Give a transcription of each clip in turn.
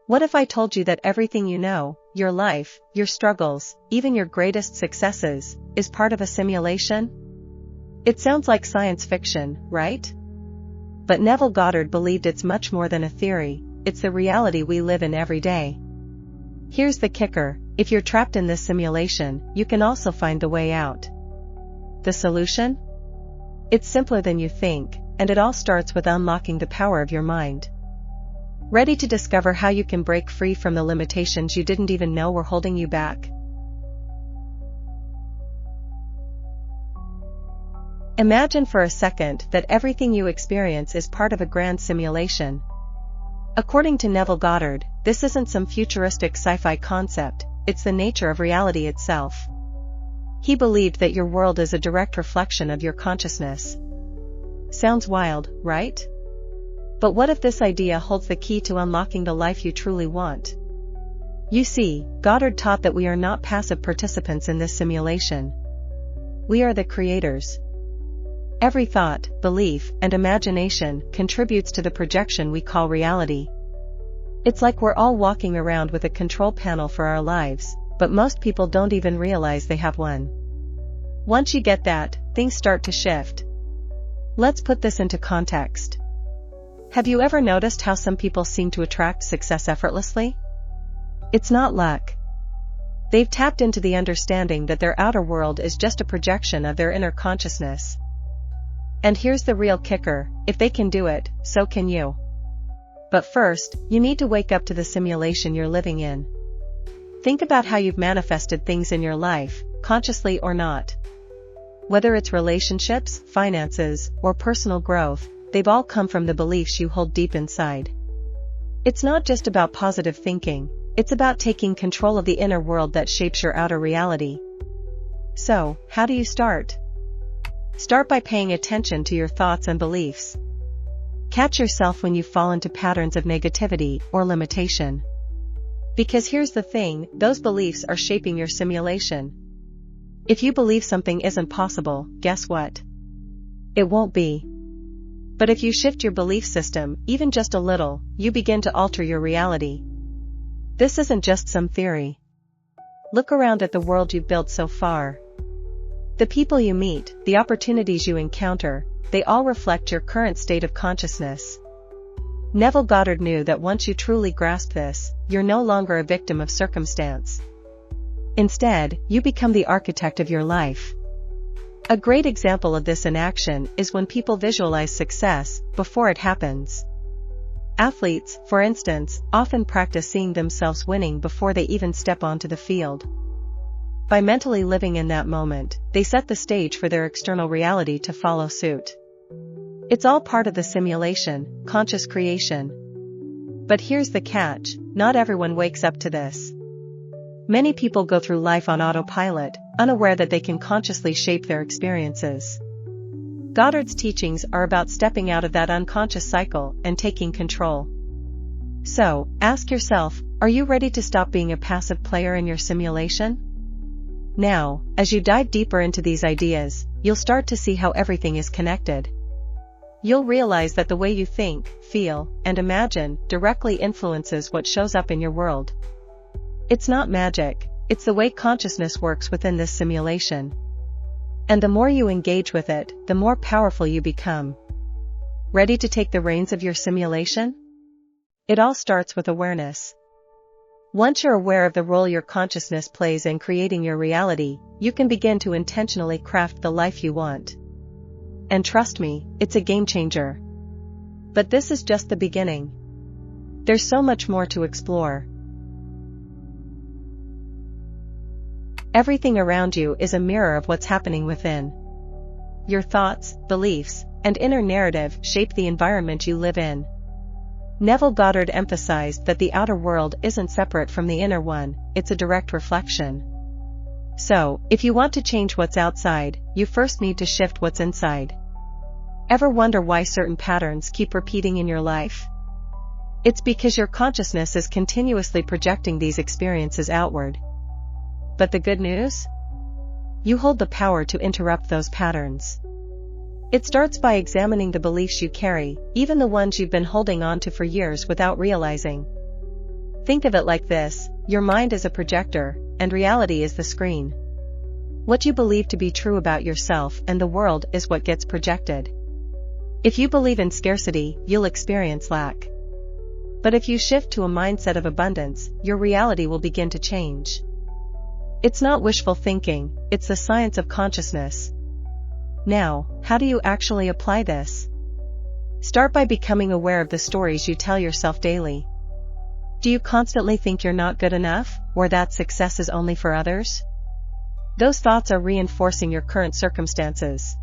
What if I told you that everything you know, your life, your struggles, even your greatest successes, is part of a simulation? It sounds like science fiction, right? But Neville Goddard believed it's much more than a theory, it's the reality we live in every day. Here's the kicker, if you're trapped in this simulation, you can also find the way out. The solution? It's simpler than you think, and it all starts with unlocking the power of your mind. Ready to discover how you can break free from the limitations you didn't even know were holding you back? Imagine for a second that everything you experience is part of a grand simulation. According to Neville Goddard, this isn't some futuristic sci-fi concept, it's the nature of reality itself. He believed that your world is a direct reflection of your consciousness. Sounds wild, right? But what if this idea holds the key to unlocking the life you truly want? You see, Goddard taught that we are not passive participants in this simulation. We are the creators. Every thought, belief, and imagination contributes to the projection we call reality. It's like we're all walking around with a control panel for our lives, but most people don't even realize they have one. Once you get that, things start to shift. Let's put this into context. Have you ever noticed how some people seem to attract success effortlessly? It's not luck. They've tapped into the understanding that their outer world is just a projection of their inner consciousness. And here's the real kicker, if they can do it, so can you. But first, you need to wake up to the simulation you're living in. Think about how you've manifested things in your life, consciously or not. Whether it's relationships, finances, or personal growth, they've all come from the beliefs you hold deep inside. It's not just about positive thinking, it's about taking control of the inner world that shapes your outer reality. So, how do you start? Start by paying attention to your thoughts and beliefs. Catch yourself when you fall into patterns of negativity or limitation. Because here's the thing, those beliefs are shaping your simulation. If you believe something isn't possible, guess what? It won't be. But if you shift your belief system, even just a little, you begin to alter your reality. This isn't just some theory. Look around at the world you've built so far. The people you meet, the opportunities you encounter, they all reflect your current state of consciousness. Neville Goddard knew that once you truly grasp this, you're no longer a victim of circumstance. Instead, you become the architect of your life. A great example of this in action is when people visualize success before it happens. Athletes, for instance, often practice seeing themselves winning before they even step onto the field. By mentally living in that moment, they set the stage for their external reality to follow suit. It's all part of the simulation, conscious creation. But here's the catch, not everyone wakes up to this. Many people go through life on autopilot, unaware that they can consciously shape their experiences. Goddard's teachings are about stepping out of that unconscious cycle and taking control. So, ask yourself, are you ready to stop being a passive player in your simulation? Now, as you dive deeper into these ideas, you'll start to see how everything is connected. You'll realize that the way you think, feel, and imagine directly influences what shows up in your world. It's not magic, it's the way consciousness works within this simulation. And the more you engage with it, the more powerful you become. Ready to take the reins of your simulation? It all starts with awareness. Once you're aware of the role your consciousness plays in creating your reality, you can begin to intentionally craft the life you want. And trust me, it's a game changer. But this is just the beginning. There's so much more to explore. Everything around you is a mirror of what's happening within. Your thoughts, beliefs, and inner narrative shape the environment you live in. Neville Goddard emphasized that the outer world isn't separate from the inner one, it's a direct reflection. So, if you want to change what's outside, you first need to shift what's inside. Ever wonder why certain patterns keep repeating in your life? It's because your consciousness is continuously projecting these experiences outward. But the good news? You hold the power to interrupt those patterns. It starts by examining the beliefs you carry, even the ones you've been holding on to for years without realizing. Think of it like this: your mind is a projector, and reality is the screen. What you believe to be true about yourself and the world is what gets projected. If you believe in scarcity, you'll experience lack. But if you shift to a mindset of abundance, your reality will begin to change. It's not wishful thinking, it's the science of consciousness. Now, how do you actually apply this? Start by becoming aware of the stories you tell yourself daily. Do you constantly think you're not good enough, or that success is only for others? Those thoughts are reinforcing your current circumstances.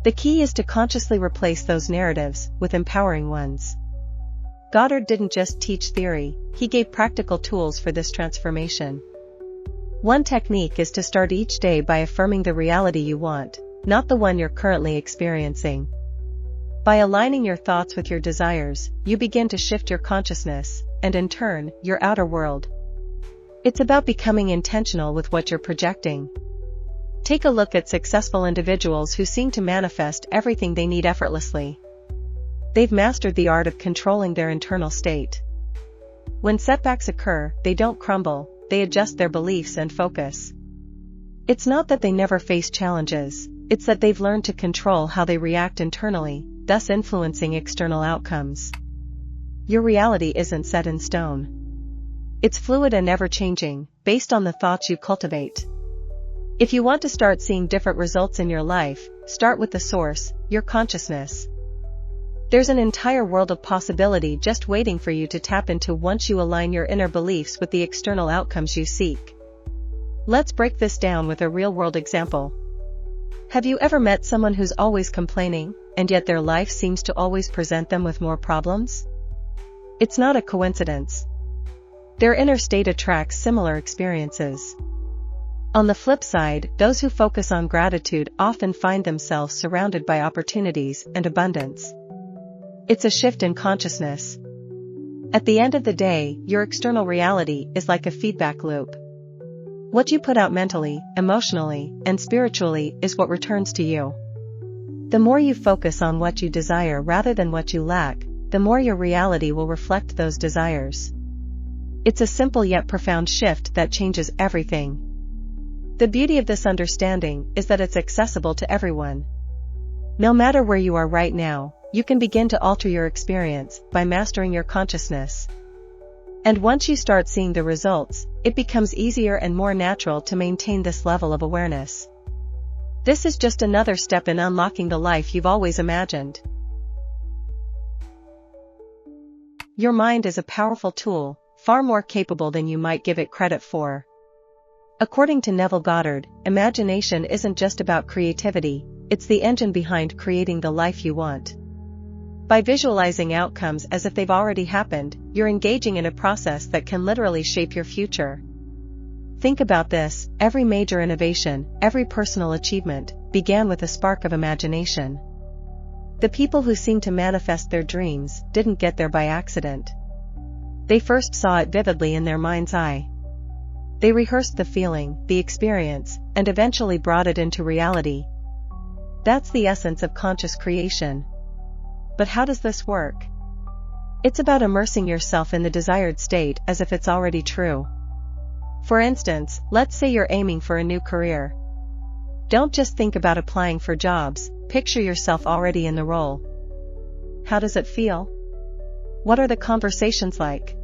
The key is to consciously replace those narratives with empowering ones. Goddard didn't just teach theory, he gave practical tools for this transformation. One technique is to start each day by affirming the reality you want, not the one you're currently experiencing. By aligning your thoughts with your desires, you begin to shift your consciousness, and in turn, your outer world. It's about becoming intentional with what you're projecting. Take a look at successful individuals who seem to manifest everything they need effortlessly. They've mastered the art of controlling their internal state. When setbacks occur, they don't crumble, they adjust their beliefs and focus. It's not that they never face challenges, it's that they've learned to control how they react internally, thus influencing external outcomes. Your reality isn't set in stone. It's fluid and ever-changing, based on the thoughts you cultivate. If you want to start seeing different results in your life, start with the source, your consciousness. There's an entire world of possibility just waiting for you to tap into once you align your inner beliefs with the external outcomes you seek. Let's break this down with a real-world example. Have you ever met someone who's always complaining, and yet their life seems to always present them with more problems? It's not a coincidence. Their inner state attracts similar experiences. On the flip side, those who focus on gratitude often find themselves surrounded by opportunities and abundance. It's a shift in consciousness. At the end of the day, your external reality is like a feedback loop. What you put out mentally, emotionally, and spiritually is what returns to you. The more you focus on what you desire rather than what you lack, the more your reality will reflect those desires. It's a simple yet profound shift that changes everything. The beauty of this understanding is that it's accessible to everyone. No matter where you are right now, you can begin to alter your experience by mastering your consciousness. And once you start seeing the results, it becomes easier and more natural to maintain this level of awareness. This is just another step in unlocking the life you've always imagined. Your mind is a powerful tool, far more capable than you might give it credit for. According to Neville Goddard, imagination isn't just about creativity, it's the engine behind creating the life you want. By visualizing outcomes as if they've already happened, you're engaging in a process that can literally shape your future. Think about this: every major innovation, every personal achievement, began with a spark of imagination. The people who seem to manifest their dreams didn't get there by accident. They first saw it vividly in their mind's eye. They rehearsed the feeling, the experience, and eventually brought it into reality. That's the essence of conscious creation. But how does this work? It's about immersing yourself in the desired state as if it's already true. For instance, let's say you're aiming for a new career. Don't just think about applying for jobs, picture yourself already in the role. How does it feel? What are the conversations like?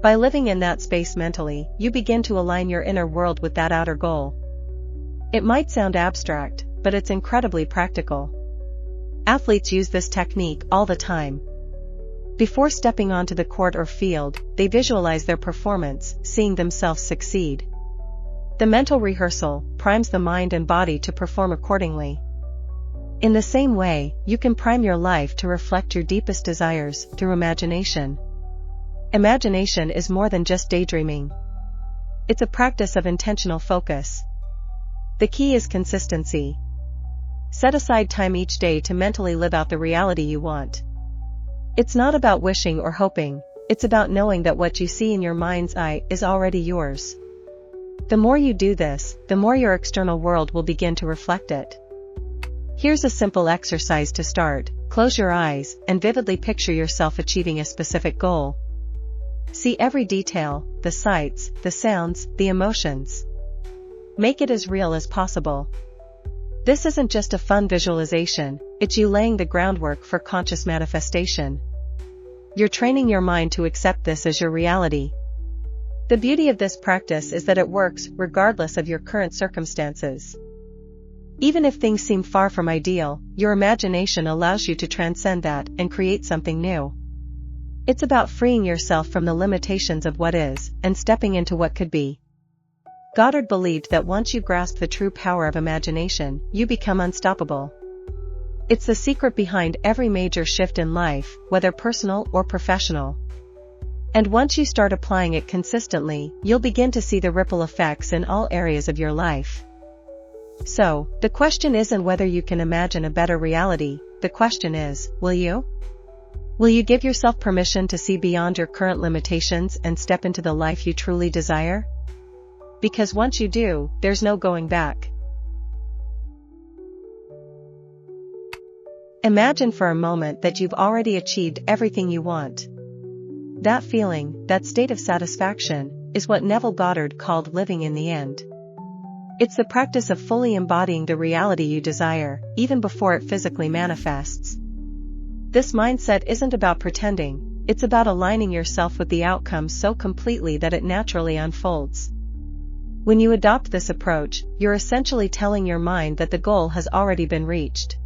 By living in that space mentally, you begin to align your inner world with that outer goal. It might sound abstract, but it's incredibly practical. Athletes use this technique all the time. Before stepping onto the court or field, they visualize their performance, seeing themselves succeed. The mental rehearsal primes the mind and body to perform accordingly. In the same way, you can prime your life to reflect your deepest desires through imagination. Imagination is more than just daydreaming. It's a practice of intentional focus. The key is consistency. Set aside time each day to mentally live out the reality you want. It's not about wishing or hoping, it's about knowing that what you see in your mind's eye is already yours. The more you do this, the more your external world will begin to reflect it. Here's a simple exercise to start: close your eyes and vividly picture yourself achieving a specific goal. See every detail, the sights, the sounds, the emotions. Make it as real as possible. This isn't just a fun visualization, it's you laying the groundwork for conscious manifestation. You're training your mind to accept this as your reality. The beauty of this practice is that it works regardless of your current circumstances. Even if things seem far from ideal, your imagination allows you to transcend that and create something new. It's about freeing yourself from the limitations of what is, and stepping into what could be. Goddard believed that once you grasp the true power of imagination, you become unstoppable. It's the secret behind every major shift in life, whether personal or professional. And once you start applying it consistently, you'll begin to see the ripple effects in all areas of your life. So, the question isn't whether you can imagine a better reality, the question is, will you? Will you give yourself permission to see beyond your current limitations and step into the life you truly desire? Because once you do, there's no going back. Imagine for a moment that you've already achieved everything you want. That feeling, that state of satisfaction, is what Neville Goddard called living in the end. It's the practice of fully embodying the reality you desire, even before it physically manifests. This mindset isn't about pretending, it's about aligning yourself with the outcome so completely that it naturally unfolds. When you adopt this approach, you're essentially telling your mind that the goal has already been reached.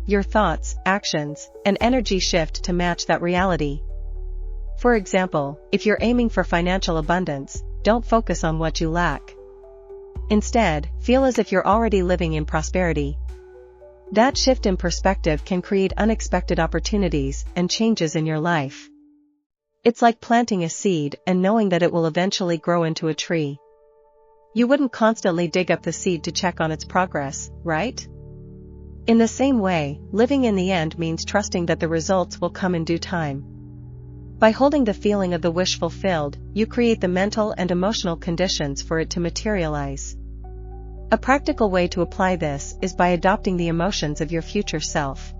Your thoughts, actions, and energy shift to match that reality. For example, if you're aiming for financial abundance, don't focus on what you lack. Instead, feel as if you're already living in prosperity. That shift in perspective can create unexpected opportunities and changes in your life. It's like planting a seed and knowing that it will eventually grow into a tree. You wouldn't constantly dig up the seed to check on its progress, right? In the same way, living in the end means trusting that the results will come in due time. By holding the feeling of the wish fulfilled, you create the mental and emotional conditions for it to materialize. A practical way to apply this is by adopting the emotions of your future self.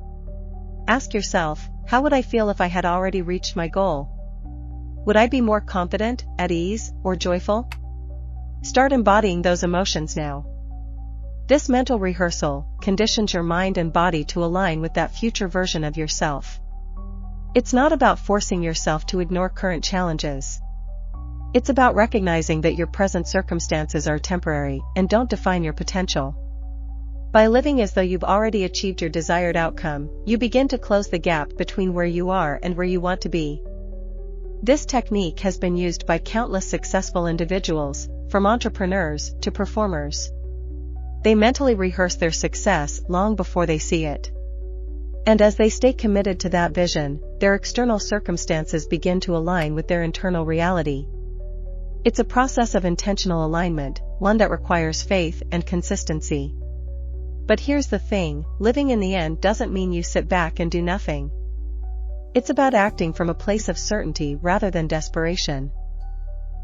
Ask yourself, how would I feel if I had already reached my goal? Would I be more confident, at ease, or joyful? Start embodying those emotions now. This mental rehearsal conditions your mind and body to align with that future version of yourself. It's not about forcing yourself to ignore current challenges. It's about recognizing that your present circumstances are temporary and don't define your potential. By living as though you've already achieved your desired outcome, you begin to close the gap between where you are and where you want to be. This technique has been used by countless successful individuals, from entrepreneurs to performers. They mentally rehearse their success long before they see it. And as they stay committed to that vision, their external circumstances begin to align with their internal reality. It's a process of intentional alignment, one that requires faith and consistency. But here's the thing, living in the end doesn't mean you sit back and do nothing. It's about acting from a place of certainty rather than desperation.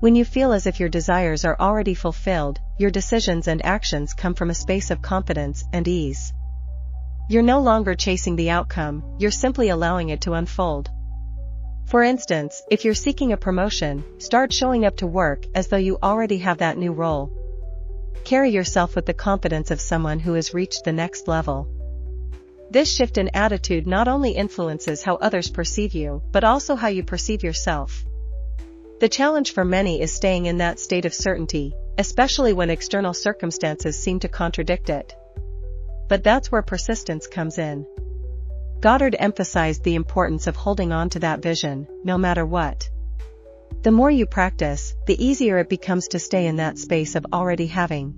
When you feel as if your desires are already fulfilled, your decisions and actions come from a space of confidence and ease. You're no longer chasing the outcome, you're simply allowing it to unfold. For instance, if you're seeking a promotion, start showing up to work as though you already have that new role. Carry yourself with the confidence of someone who has reached the next level. This shift in attitude not only influences how others perceive you, but also how you perceive yourself. The challenge for many is staying in that state of certainty, especially when external circumstances seem to contradict it. But that's where persistence comes in. Goddard emphasized the importance of holding on to that vision, no matter what. The more you practice, the easier it becomes to stay in that space of already having.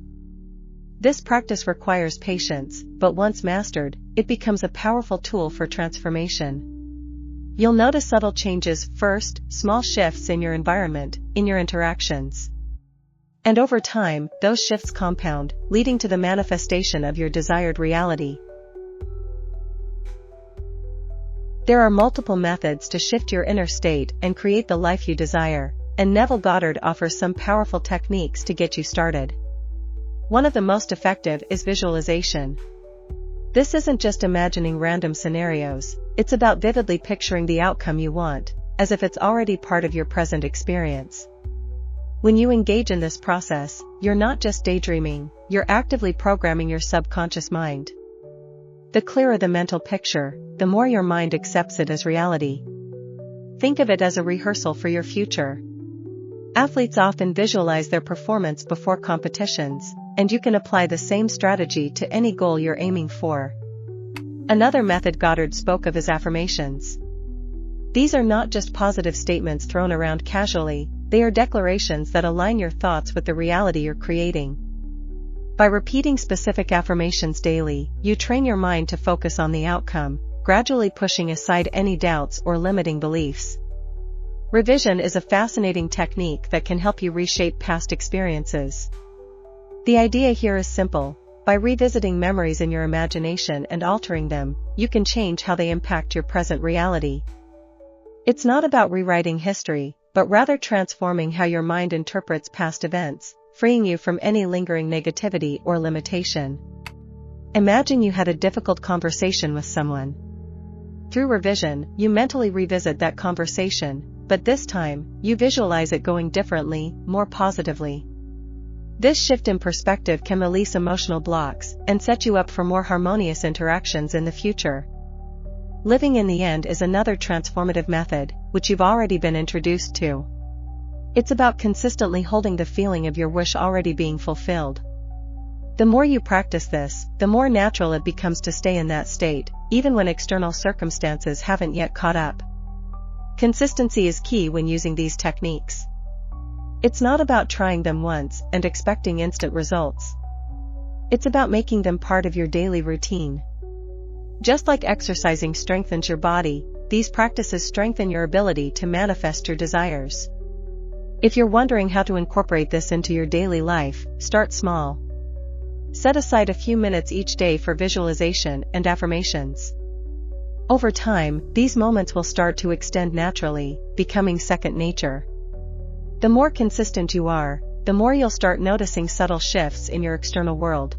This practice requires patience, but once mastered, it becomes a powerful tool for transformation. You'll notice subtle changes first, small shifts in your environment, in your interactions. And over time, those shifts compound, leading to the manifestation of your desired reality. There are multiple methods to shift your inner state and create the life you desire, and Neville Goddard offers some powerful techniques to get you started. One of the most effective is visualization. This isn't just imagining random scenarios, it's about vividly picturing the outcome you want, as if it's already part of your present experience. When you engage in this process, you're not just daydreaming, you're actively programming your subconscious mind. The clearer the mental picture, the more your mind accepts it as reality. Think of it as a rehearsal for your future. Athletes often visualize their performance before competitions, and you can apply the same strategy to any goal you're aiming for. Another method Goddard spoke of is affirmations. These are not just positive statements thrown around casually, they are declarations that align your thoughts with the reality you're creating. By repeating specific affirmations daily, you train your mind to focus on the outcome, gradually pushing aside any doubts or limiting beliefs. Revision is a fascinating technique that can help you reshape past experiences. The idea here is simple. By revisiting memories in your imagination and altering them, you can change how they impact your present reality. It's not about rewriting history, but rather transforming how your mind interprets past events, freeing you from any lingering negativity or limitation. Imagine you had a difficult conversation with someone. Through revision, you mentally revisit that conversation, but this time, you visualize it going differently, more positively. This shift in perspective can release emotional blocks and set you up for more harmonious interactions in the future. Living in the end is another transformative method, which you've already been introduced to. It's about consistently holding the feeling of your wish already being fulfilled. The more you practice this, the more natural it becomes to stay in that state, even when external circumstances haven't yet caught up. Consistency is key when using these techniques. It's not about trying them once and expecting instant results. It's about making them part of your daily routine. Just like exercising strengthens your body, these practices strengthen your ability to manifest your desires. If you're wondering how to incorporate this into your daily life, start small. Set aside a few minutes each day for visualization and affirmations. Over time, these moments will start to extend naturally, becoming second nature. The more consistent you are, the more you'll start noticing subtle shifts in your external world.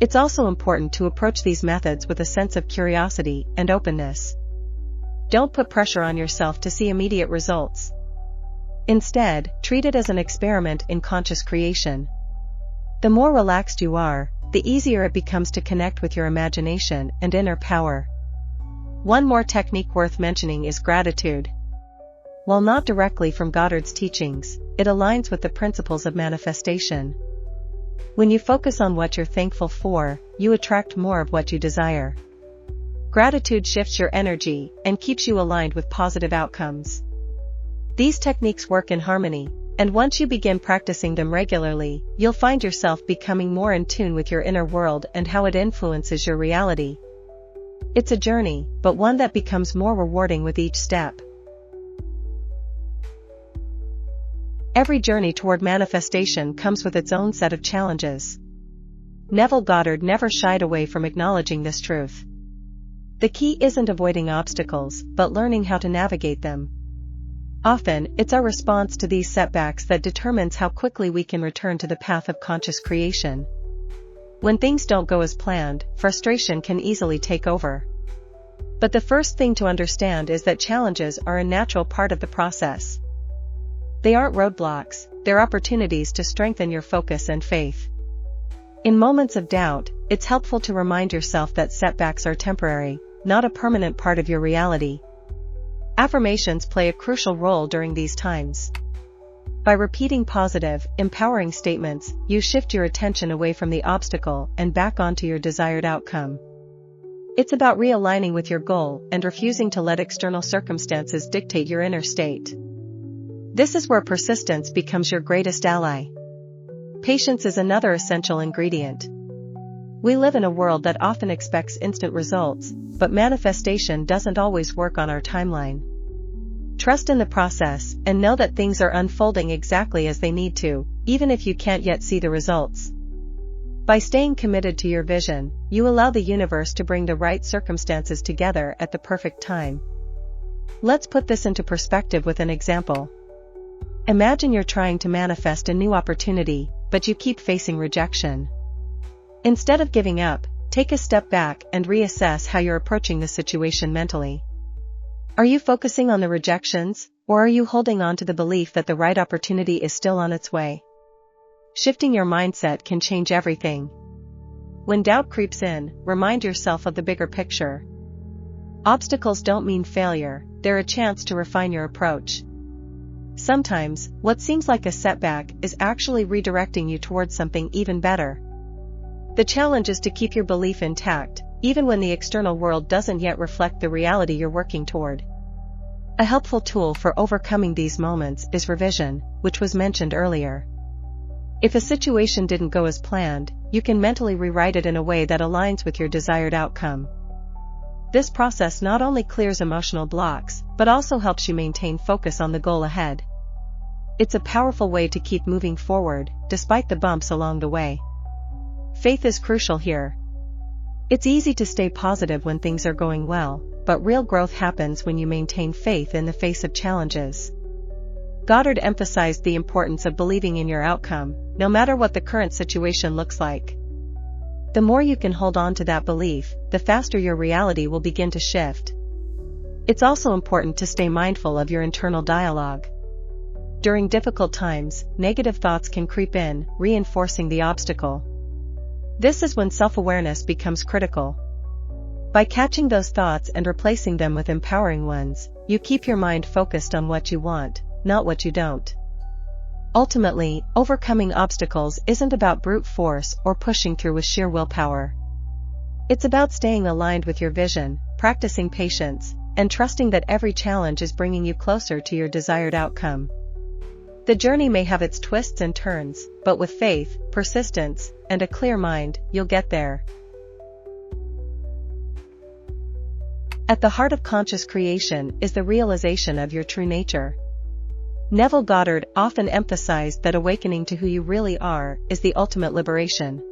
It's also important to approach these methods with a sense of curiosity and openness. Don't put pressure on yourself to see immediate results. Instead, treat it as an experiment in conscious creation. The more relaxed you are, the easier it becomes to connect with your imagination and inner power. One more technique worth mentioning is gratitude. While not directly from Goddard's teachings, it aligns with the principles of manifestation. When you focus on what you're thankful for, you attract more of what you desire. Gratitude shifts your energy and keeps you aligned with positive outcomes. These techniques work in harmony, and once you begin practicing them regularly, you'll find yourself becoming more in tune with your inner world and how it influences your reality. It's a journey, but one that becomes more rewarding with each step. Every journey toward manifestation comes with its own set of challenges. Neville Goddard never shied away from acknowledging this truth. The key isn't avoiding obstacles, but learning how to navigate them. Often, it's our response to these setbacks that determines how quickly we can return to the path of conscious creation. When things don't go as planned, frustration can easily take over. But the first thing to understand is that challenges are a natural part of the process. They aren't roadblocks, they're opportunities to strengthen your focus and faith. In moments of doubt, it's helpful to remind yourself that setbacks are temporary, not a permanent part of your reality. Affirmations play a crucial role during these times. By repeating positive, empowering statements, you shift your attention away from the obstacle and back onto your desired outcome. It's about realigning with your goal and refusing to let external circumstances dictate your inner state. This is where persistence becomes your greatest ally. Patience is another essential ingredient. We live in a world that often expects instant results, but manifestation doesn't always work on our timeline. Trust in the process and know that things are unfolding exactly as they need to, even if you can't yet see the results. By staying committed to your vision, you allow the universe to bring the right circumstances together at the perfect time. Let's put this into perspective with an example. Imagine you're trying to manifest a new opportunity, but you keep facing rejection. Instead of giving up, take a step back and reassess how you're approaching the situation mentally. Are you focusing on the rejections, or are you holding on to the belief that the right opportunity is still on its way? Shifting your mindset can change everything. When doubt creeps in, remind yourself of the bigger picture. Obstacles don't mean failure, they're a chance to refine your approach. Sometimes, what seems like a setback is actually redirecting you towards something even better. The challenge is to keep your belief intact, even when the external world doesn't yet reflect the reality you're working toward. A helpful tool for overcoming these moments is revision, which was mentioned earlier. If a situation didn't go as planned, you can mentally rewrite it in a way that aligns with your desired outcome. This process not only clears emotional blocks, but also helps you maintain focus on the goal ahead. It's a powerful way to keep moving forward, despite the bumps along the way. Faith is crucial here. It's easy to stay positive when things are going well, but real growth happens when you maintain faith in the face of challenges. Goddard emphasized the importance of believing in your outcome, no matter what the current situation looks like. The more you can hold on to that belief, the faster your reality will begin to shift. It's also important to stay mindful of your internal dialogue. During difficult times, negative thoughts can creep in, reinforcing the obstacle. This is when self-awareness becomes critical. By catching those thoughts and replacing them with empowering ones, you keep your mind focused on what you want, not what you don't. Ultimately, overcoming obstacles isn't about brute force or pushing through with sheer willpower. It's about staying aligned with your vision, practicing patience, and trusting that every challenge is bringing you closer to your desired outcome. The journey may have its twists and turns, but with faith, persistence, and a clear mind, you'll get there. At the heart of conscious creation is the realization of your true nature. Neville Goddard often emphasized that awakening to who you really are is the ultimate liberation.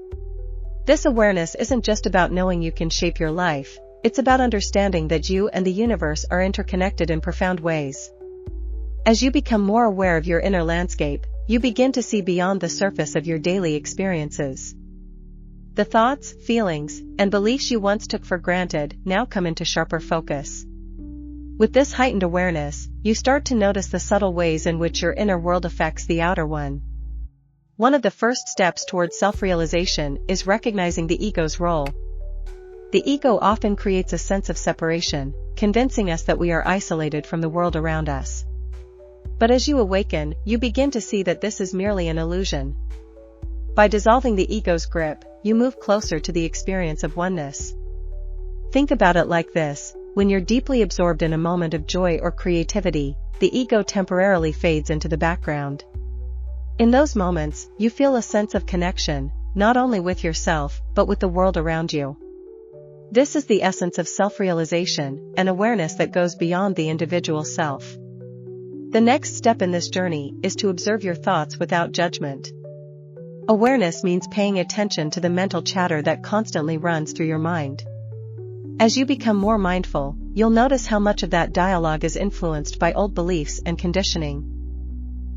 This awareness isn't just about knowing you can shape your life, it's about understanding that you and the universe are interconnected in profound ways. As you become more aware of your inner landscape, you begin to see beyond the surface of your daily experiences. The thoughts, feelings, and beliefs you once took for granted now come into sharper focus. With this heightened awareness, you start to notice the subtle ways in which your inner world affects the outer one. One of the first steps towards self-realization is recognizing the ego's role. The ego often creates a sense of separation, convincing us that we are isolated from the world around us. But as you awaken, you begin to see that this is merely an illusion. By dissolving the ego's grip, you move closer to the experience of oneness. Think about it like this: when you're deeply absorbed in a moment of joy or creativity, the ego temporarily fades into the background. In those moments, you feel a sense of connection, not only with yourself, but with the world around you. This is the essence of self-realization, an awareness that goes beyond the individual self. The next step in this journey is to observe your thoughts without judgment. Awareness means paying attention to the mental chatter that constantly runs through your mind. As you become more mindful, you'll notice how much of that dialogue is influenced by old beliefs and conditioning.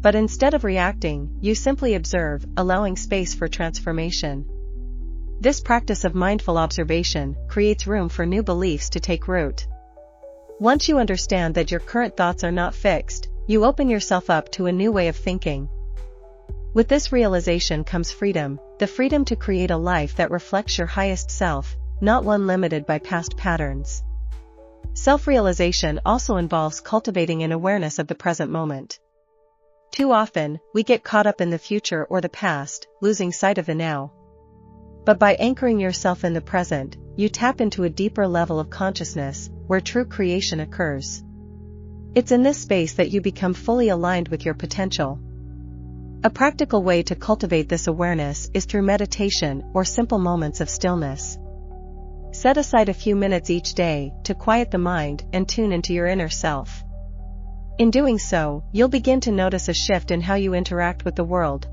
But instead of reacting, you simply observe, allowing space for transformation. This practice of mindful observation creates room for new beliefs to take root. Once you understand that your current thoughts are not fixed, you open yourself up to a new way of thinking. With this realization comes freedom, the freedom to create a life that reflects your highest self, not one limited by past patterns. Self-realization also involves cultivating an awareness of the present moment. Too often, we get caught up in the future or the past, losing sight of the now. But by anchoring yourself in the present, you tap into a deeper level of consciousness, where true creation occurs. It's in this space that you become fully aligned with your potential. A practical way to cultivate this awareness is through meditation or simple moments of stillness. Set aside a few minutes each day to quiet the mind and tune into your inner self. In doing so, you'll begin to notice a shift in how you interact with the world.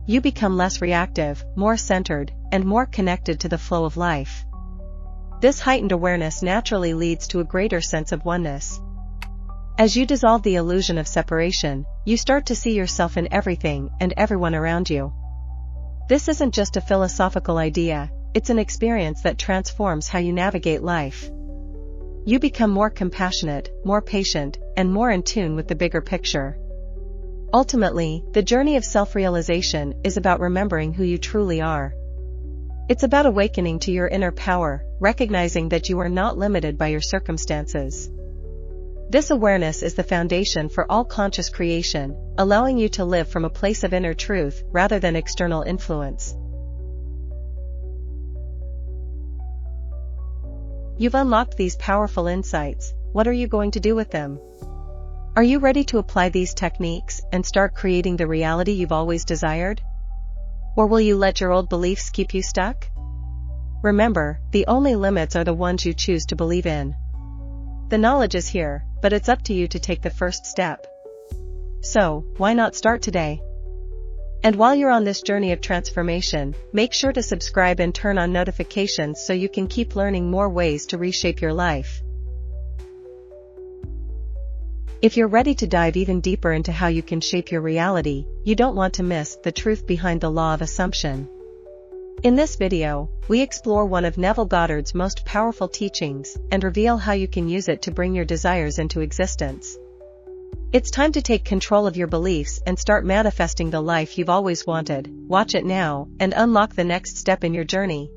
You become less reactive, more centered, and more connected to the flow of life. This heightened awareness naturally leads to a greater sense of oneness. As you dissolve the illusion of separation, you start to see yourself in everything and everyone around you. This isn't just a philosophical idea, it's an experience that transforms how you navigate life. You become more compassionate, more patient, and more in tune with the bigger picture. Ultimately, the journey of self-realization is about remembering who you truly are. It's about awakening to your inner power, recognizing that you are not limited by your circumstances. This awareness is the foundation for all conscious creation, allowing you to live from a place of inner truth rather than external influence. You've unlocked these powerful insights. What are you going to do with them? Are you ready to apply these techniques and start creating the reality you've always desired? Or will you let your old beliefs keep you stuck? Remember, the only limits are the ones you choose to believe in. The knowledge is here, but it's up to you to take the first step. So, why not start today? And while you're on this journey of transformation, make sure to subscribe and turn on notifications so you can keep learning more ways to reshape your life. If you're ready to dive even deeper into how you can shape your reality, you don't want to miss the truth behind the law of assumption. In this video, we explore one of Neville Goddard's most powerful teachings and reveal how you can use it to bring your desires into existence. It's time to take control of your beliefs and start manifesting the life you've always wanted. Watch it now and unlock the next step in your journey.